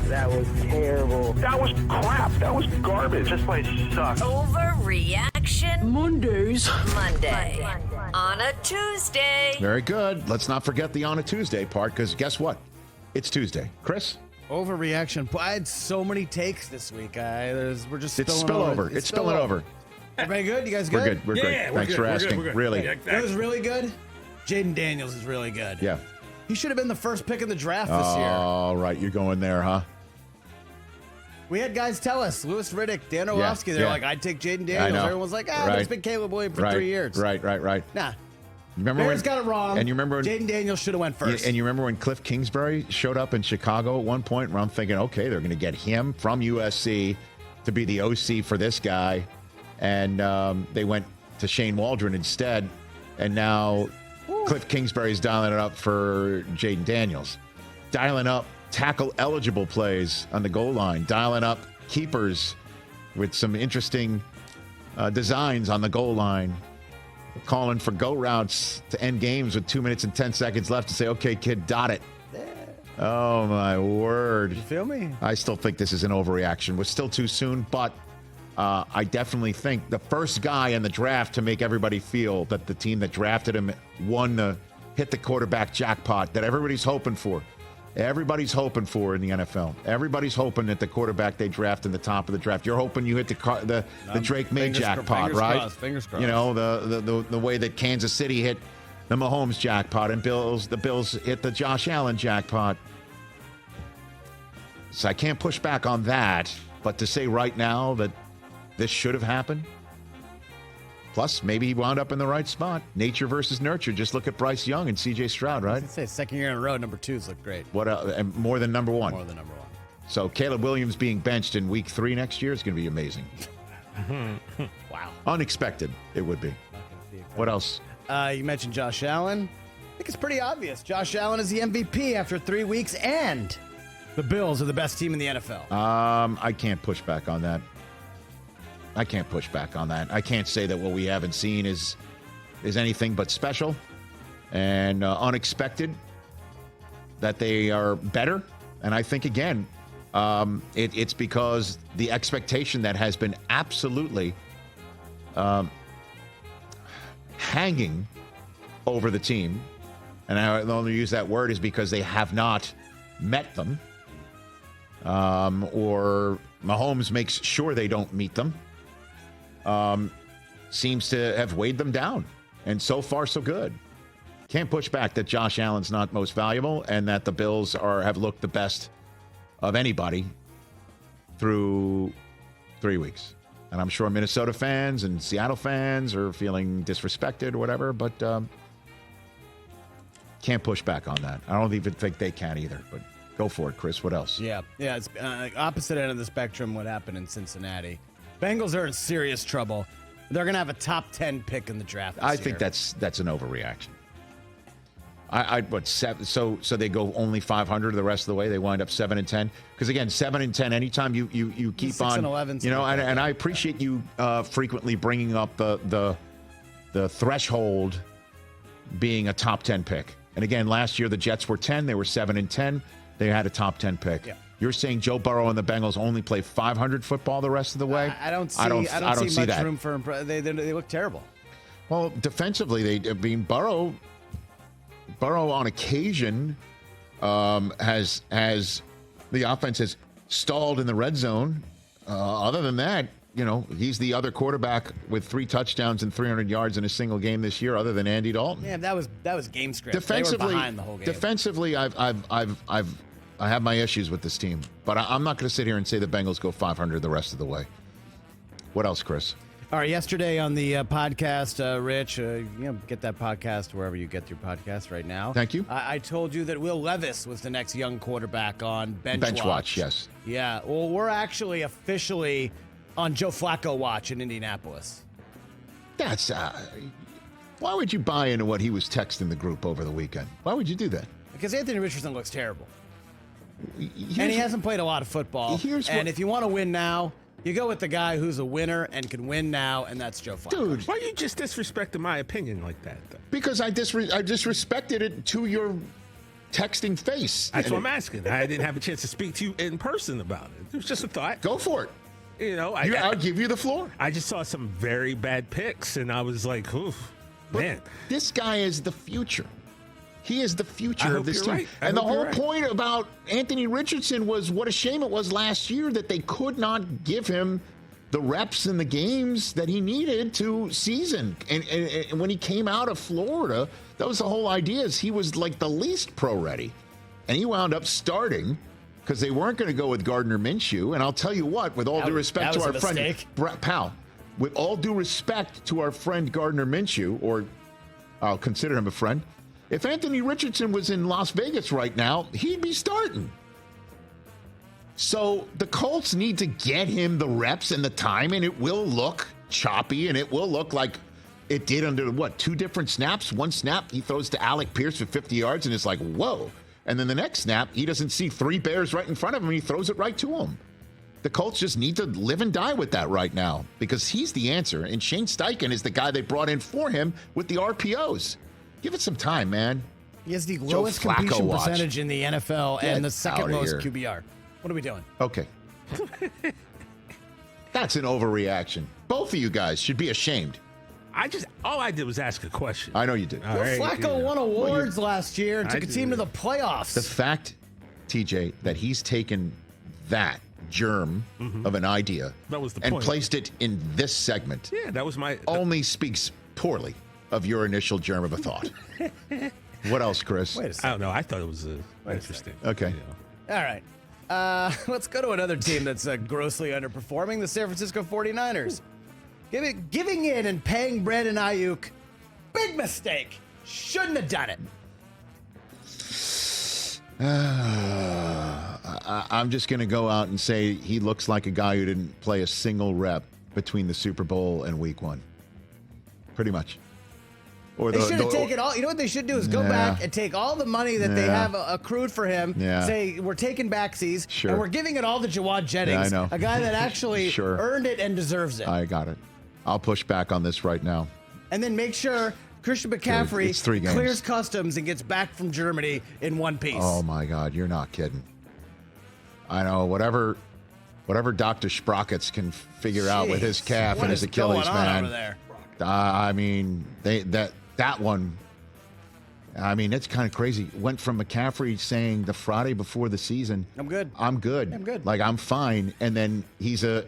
That was terrible. That was crap. That was garbage. This place sucks. Overreaction Monday. on a Tuesday. Very good. Let's not forget the on a Tuesday part, because guess what? It's Tuesday. Chris? Overreaction. I had so many takes this week. We're just It's spilling spillover. It's spilling over. Everybody good? You guys good? We're good. We're good. Thanks for asking. Really. You know who's really good? Jayden Daniels is really good. Yeah. He should have been the first pick in the draft this year. All right. You're going there, huh? We had guys tell us, Louis Riddick, Dan Orlovsky, they're like, I'd take Jayden Daniels. Everyone's like, but it's been Caleb Williams for 3 years. Right. Nah. Remember Bears got it wrong. And you remember when Jayden Daniels should have went first. And you remember when Cliff Kingsbury showed up in Chicago at one point, where I'm thinking, okay, they're going to get him from USC to be the OC for this guy, and they went to Shane Waldron instead, and now Cliff Kingsbury's dialing it up for Jayden Daniels, dialing up tackle-eligible plays on the goal line, dialing up keepers with some interesting designs on the goal line, calling for go routes to end games with 2 minutes and 10 seconds left to say, okay, kid, dot it. Oh, my word. You feel me? I still think this is an overreaction. We're still too soon, but I definitely think the first guy in the draft to make everybody feel that the team that drafted him hit the quarterback jackpot that everybody's hoping for. Everybody's hoping for in the NFL. Everybody's hoping that the quarterback they draft in the top of the draft. You're hoping you hit the Drake May jackpot, right? Fingers crossed. You know, the way that Kansas City hit the Mahomes jackpot and the Bills hit the Josh Allen jackpot. So I can't push back on that, but to say right now that this should have happened. Plus, maybe he wound up in the right spot. Nature versus nurture. Just look at Bryce Young and C.J. Stroud, right? I'd say second year in a row, number 2's look great. What and more than number one. More than number 1. So Caleb Williams being benched in week 3 next year is going to be amazing. Wow. Unexpected, it would be. What else? You mentioned Josh Allen. I think it's pretty obvious. Josh Allen is the MVP after 3 weeks, and the Bills are the best team in the NFL. I can't push back on that. I can't say that what we haven't seen is anything but special and unexpected, that they are better. And I think, again, it's because the expectation that has been absolutely hanging over the team, and I only use that word is because they have not met them, or Mahomes makes sure they don't meet them, seems to have weighed them down. And so far, so good. Can't push back that Josh Allen's not most valuable and that the Bills have looked the best of anybody through 3 weeks. And I'm sure Minnesota fans and Seattle fans are feeling disrespected or whatever, but can't push back on that. I don't even think they can either, but go for it, Chris. What else? Yeah, it's opposite end of the spectrum what happened in Cincinnati. Bengals are in serious trouble. They're going to have a top 10 pick in the draft this I year. think that's an overreaction. So they go only 500 the rest of the way. They wind up 7-10. Because again, 7-10. Anytime you keep 6 on, and 11, you know, and I appreciate you frequently bringing up the threshold being a top 10 pick. And again, last year the Jets were 10. They were 7-10. They had a top 10 pick. Yeah. You're saying Joe Burrow and the Bengals only play 500 football the rest of the way? I don't see much that. room for they look terrible. Well, defensively, Burrow on occasion has the offense has stalled in the red zone. Other than that, you know, he's the other quarterback with 3 touchdowns and 300 yards in a single game this year, other than Andy Dalton. Yeah, that was game script. Defensively, they were behind the whole game. Defensively, I have my issues with this team, but I'm not going to sit here and say the Bengals go 500 the rest of the way. What else, Chris? All right, yesterday on the podcast, Rich, get that podcast wherever you get your podcast right now. Thank you. I told you that Will Levis was the next young quarterback on Bench Watch. Yes. Yeah, well, we're actually officially on Joe Flacco watch in Indianapolis. That's why would you buy into what he was texting the group over the weekend? Why would you do that? Because Anthony Richardson looks terrible. And he hasn't played a lot of football. And if you want to win now, you go with the guy who's a winner and can win now, and that's Joe Flacco. Dude, why are you just disrespecting my opinion like that, though? Because I disrespected it to your texting face. That's what I'm asking. I didn't have a chance to speak to you in person about it. It was just a thought. Go for it. You know, I'll give you the floor. I just saw some very bad picks, and I was like, oof, man. This guy is the future. He is the future of this team. Right. And the whole point about Anthony Richardson was what a shame it was last year that they could not give him the reps in the games that he needed to season. And when he came out of Florida, that was the whole idea, is he was like the least pro-ready. And he wound up starting because they weren't going to go with Gardner Minshew. And I'll tell you what, with all due respect to our friend, pal, with all due respect to our friend Gardner Minshew, or I'll consider him a friend, if Anthony Richardson was in Las Vegas right now, he'd be starting. So the Colts need to get him the reps and the time, and it will look choppy, and it will look like it did under, 2 different snaps? One snap, he throws to Alec Pierce for 50 yards, and it's like, whoa. And then the next snap, he doesn't see 3 bears right in front of him, and he throws it right to him. The Colts just need to live and die with that right now because he's the answer, and Shane Steichen is the guy they brought in for him with the RPOs. Give it some time, man. He has the lowest completion percentage in the NFL and the second lowest QBR. What are we doing? Okay. That's an overreaction. Both of you guys should be ashamed. All I did was ask a question. I know you did. Flacco won awards last year and took a team to the playoffs. The fact, TJ, that he's taken that germ of an idea and placed it in this segment. Yeah, that was only speaks poorly of your initial germ of a thought. What else, Chris? Wait a second. I don't know. I thought it was interesting. Okay. You know. All right. Let's go to another team that's grossly underperforming, the San Francisco 49ers. Giving in and paying Brandon Aiyuk, big mistake. Shouldn't have done it. I'm just going to go out and say he looks like a guy who didn't play a single rep between the Super Bowl and Week 1. Pretty much. Or they should have taken all. You know what they should do is go back and take all the money that they have accrued for him. Say we're taking backsies and we're giving it all to Jawad Jennings, a guy that actually earned it and deserves it. I got it. I'll push back on this right now. And then make sure Christian McCaffrey it's 3 games. Clears customs and gets back from Germany in one piece. Oh my God, you're not kidding. I know whatever Dr. Sprockets can figure out with his calf and his Achilles, man. Over there? I mean, that one, I mean, it's kind of crazy. Went from McCaffrey saying the Friday before the season, I'm good. Like, I'm fine. And then he's a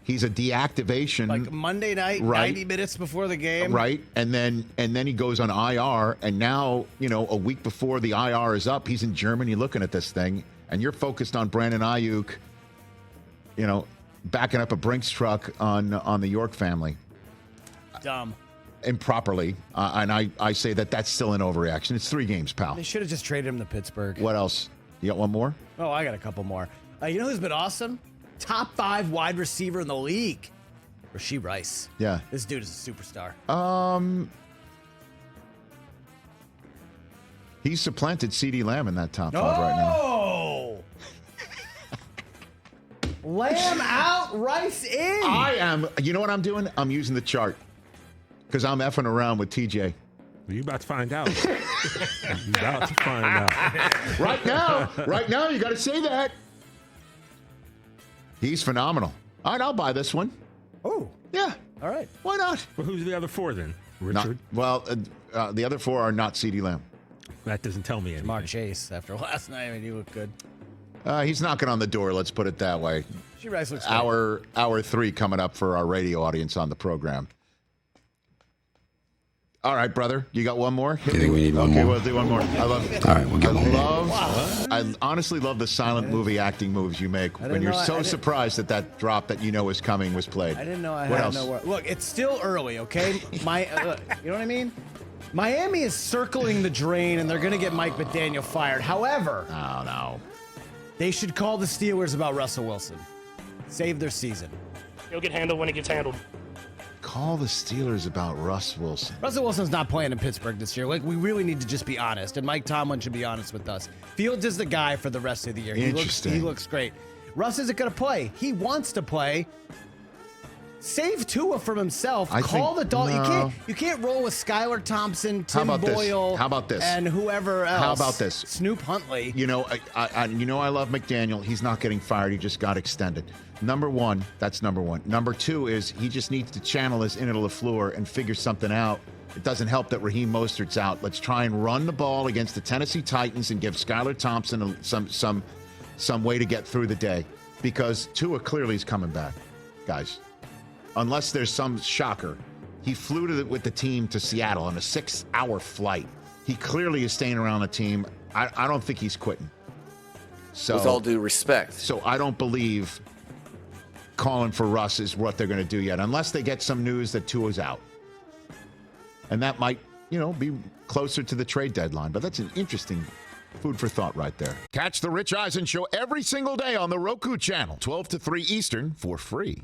deactivation. Like Monday night, 90 minutes before the game. Right. And then he goes on IR. And now, a week before the IR is up, he's in Germany looking at this thing. And you're focused on Brandon Aiyuk, backing up a Brinks truck on the York family. Dumb. Improperly, and I say that's still an overreaction. It's 3 games, pal. They should have just traded him to Pittsburgh. What else? You got one more? Oh, I got a couple more. You know who's been awesome? Top 5 wide receiver in the league, Rashee Rice. Yeah, this dude is a superstar. He's supplanted CeeDee Lamb in that top 5 right now. Oh, Lamb out, Rice in. I am. You know what I'm doing? I'm using the chart. Because I'm effing around with TJ. Well, you about to find out. You about to find out. Right now, you got to say that. He's phenomenal. All right, I'll buy this one. Oh. Yeah. All right. Why not? Well, who's the other 4 then? Richard? The other 4 are not CeeDee Lamb. That doesn't tell me anything. Mark Chase, after last night, I mean, you look good. He's knocking on the door, let's put it that way. Rashee Rice looks good. Hour 3 coming up for our radio audience on the program. All right, brother. You got one more? You think we need one more? Okay, we'll do one more. I love it. All right, we'll get one more. I honestly love the silent movie acting moves you make when you're so surprised that drop that you know is coming was played. I didn't know I had no word. Look, it's still early, okay? You know what I mean? Miami is circling the drain, and they're going to get Mike McDaniel fired. However, they should call the Steelers about Russell Wilson. Save their season. He'll get handled when it gets handled. Call the Steelers about Russ Wilson. Russell Wilson's not playing in Pittsburgh this year. Like, we really need to just be honest, and Mike Tomlin should be honest with us. Fields is the guy for the rest of the year. Interesting. He looks great. Russ isn't going to play. He wants to play. Save Tua from himself. I Call think- the Dolphins. no. You can't roll with Skylar Thompson, Tim about this? Boyle, How about this? and whoever else. How about this? Snoop Huntley. You know, I love McDaniel. He's not getting fired. He just got extended. Number one, that's number one. Number two is he just needs to channel his inner LaFleur and figure something out. It doesn't help that Raheem Mostert's out. Let's try and run the ball against the Tennessee Titans and give Skylar Thompson some way to get through the day, because Tua clearly is coming back, guys. Unless there's some shocker. He flew with the team to Seattle on a 6-hour flight. He clearly is staying around the team. I don't think he's quitting. So, with all due respect. So I don't believe calling for Russ is what they're going to do yet, unless they get some news that Tua's out. And that might, be closer to the trade deadline. But that's an interesting food for thought right there. Catch the Rich Eisen Show every single day on the Roku Channel, 12 to 3 Eastern, for free.